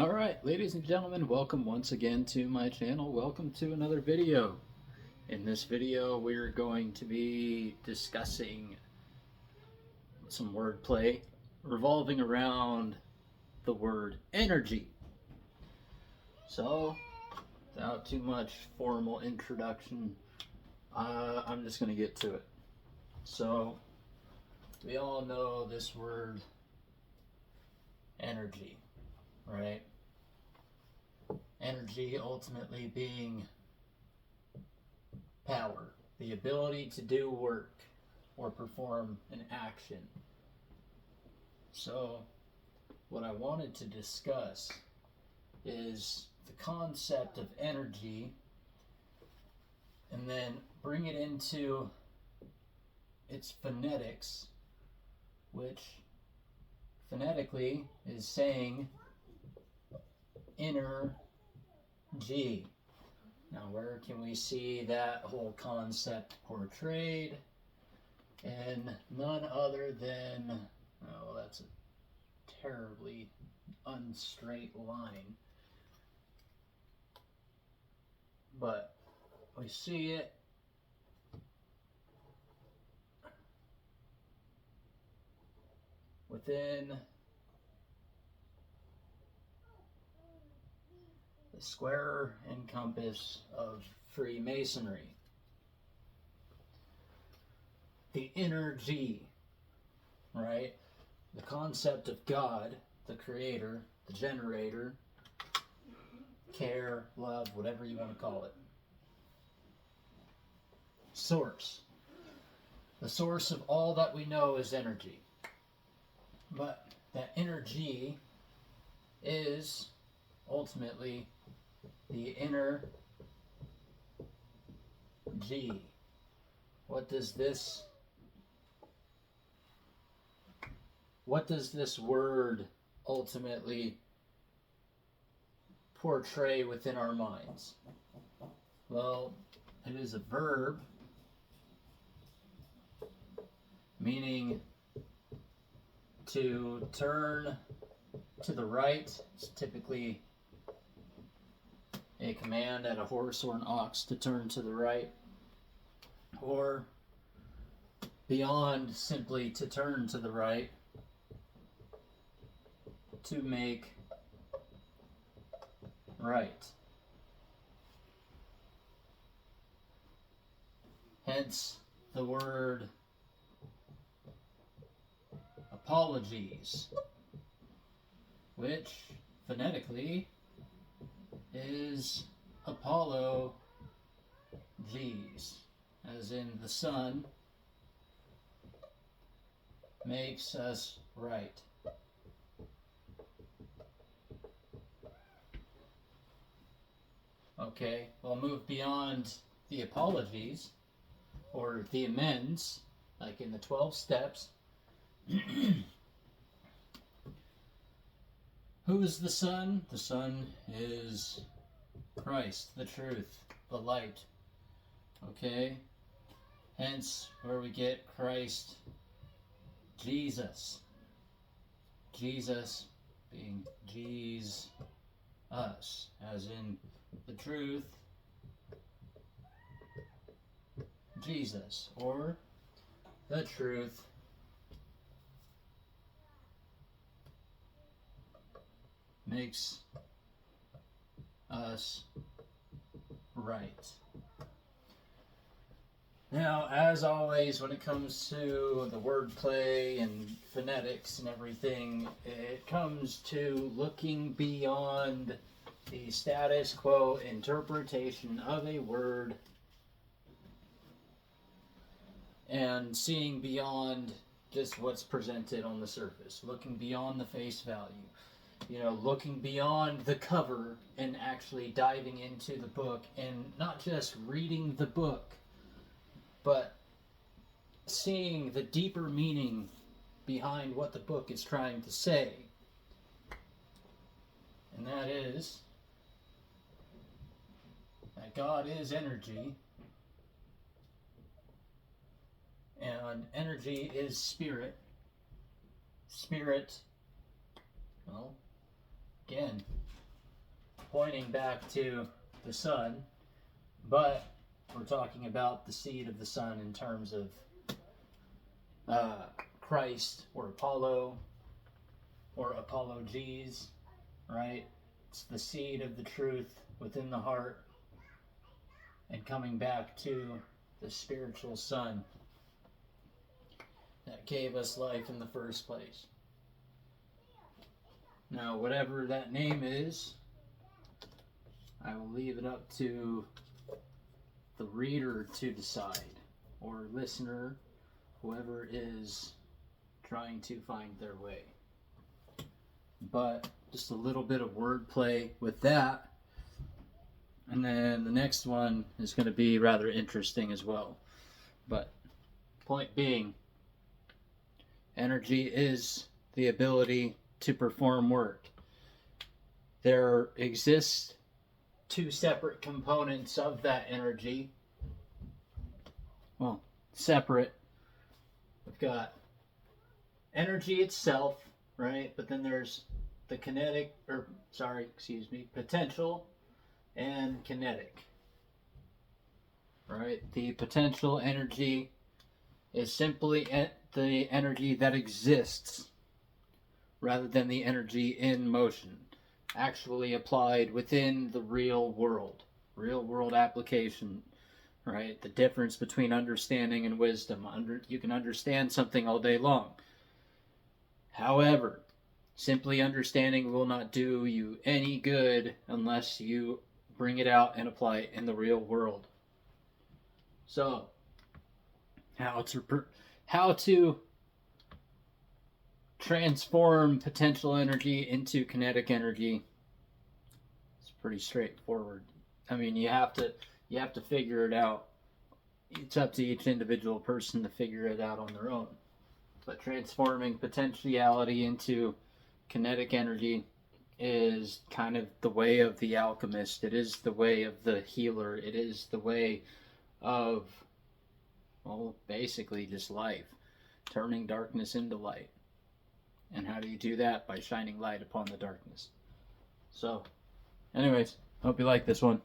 Alright, ladies and gentlemen, welcome once again to my channel. Welcome to another video. In this video, we're going to be discussing some wordplay revolving around the word energy. So, without too much formal introduction, I'm just going to get to it. So, we all know this word energy, right? Energy ultimately being power, the ability to do work or perform an action. So, what I wanted to discuss is the concept of energy and then bring it into its phonetics, which phonetically is saying inner G. Now, where can we see that whole concept portrayed? In none other than, oh, that's a terribly unstraight line. But we see it within the square and compass of Freemasonry. The inner G, right? The concept of God, the creator, the generator, care, love, whatever you want to call it. Source. The source of all that we know is energy. But that energy is ultimately the inner G. What does this word ultimately portray within our minds? Well, it is a verb meaning to turn to the right. It's typically a command at a horse or an ox to turn to the right, or beyond simply to turn to the right, to make right. Hence the word apologies, which phonetically is Apollo G's, as in the sun makes us right. Okay, we'll move beyond the apologies or the amends, like in the 12 steps. Who is the sun? The sun is Christ, the truth, the light. Okay? Hence, where we get Christ, Jesus. Jesus being Jesus, as in the truth, Jesus, or the truth, makes us right. Now, as always, when it comes to the wordplay and phonetics and everything, it comes to looking beyond the status quo interpretation of a word and seeing beyond just what's presented on the surface, looking beyond the face value. You know, looking beyond the cover and actually diving into the book, and not just reading the book, but seeing the deeper meaning behind what the book is trying to say. And that is that God is energy, and energy is spirit. Spirit, well, again, pointing back to the sun, but we're talking about the seed of the sun in terms of Christ or Apollo or apologies, right? It's the seed of the truth within the heart and coming back to the spiritual sun that gave us life in the first place. Now, whatever that name is, I will leave it up to the reader to decide, or listener, whoever is trying to find their way. But just a little bit of wordplay with that. And then the next one is going to be rather interesting as well. But point being, energy is the ability to perform work. There exists two separate components of that energy. Well, separate. We've got energy itself, right? But then there's the potential and kinetic. Right? The potential energy is simply the energy that exists rather than the energy in motion, actually applied within the real world application, right? The difference between understanding and wisdom. You can understand something all day long. However, simply understanding will not do you any good unless you bring it out and apply it in the real world. So, how to transform potential energy into kinetic energy? It's pretty straightforward. I mean, you have to figure it out. It's up to each individual person to figure it out on their own. But transforming potentiality into kinetic energy is kind of the way of the alchemist. It is the way of the healer. It is the way of, well, basically just life. Turning darkness into light. And how do you do that? By shining light upon the darkness. So, anyways, hope you like this one.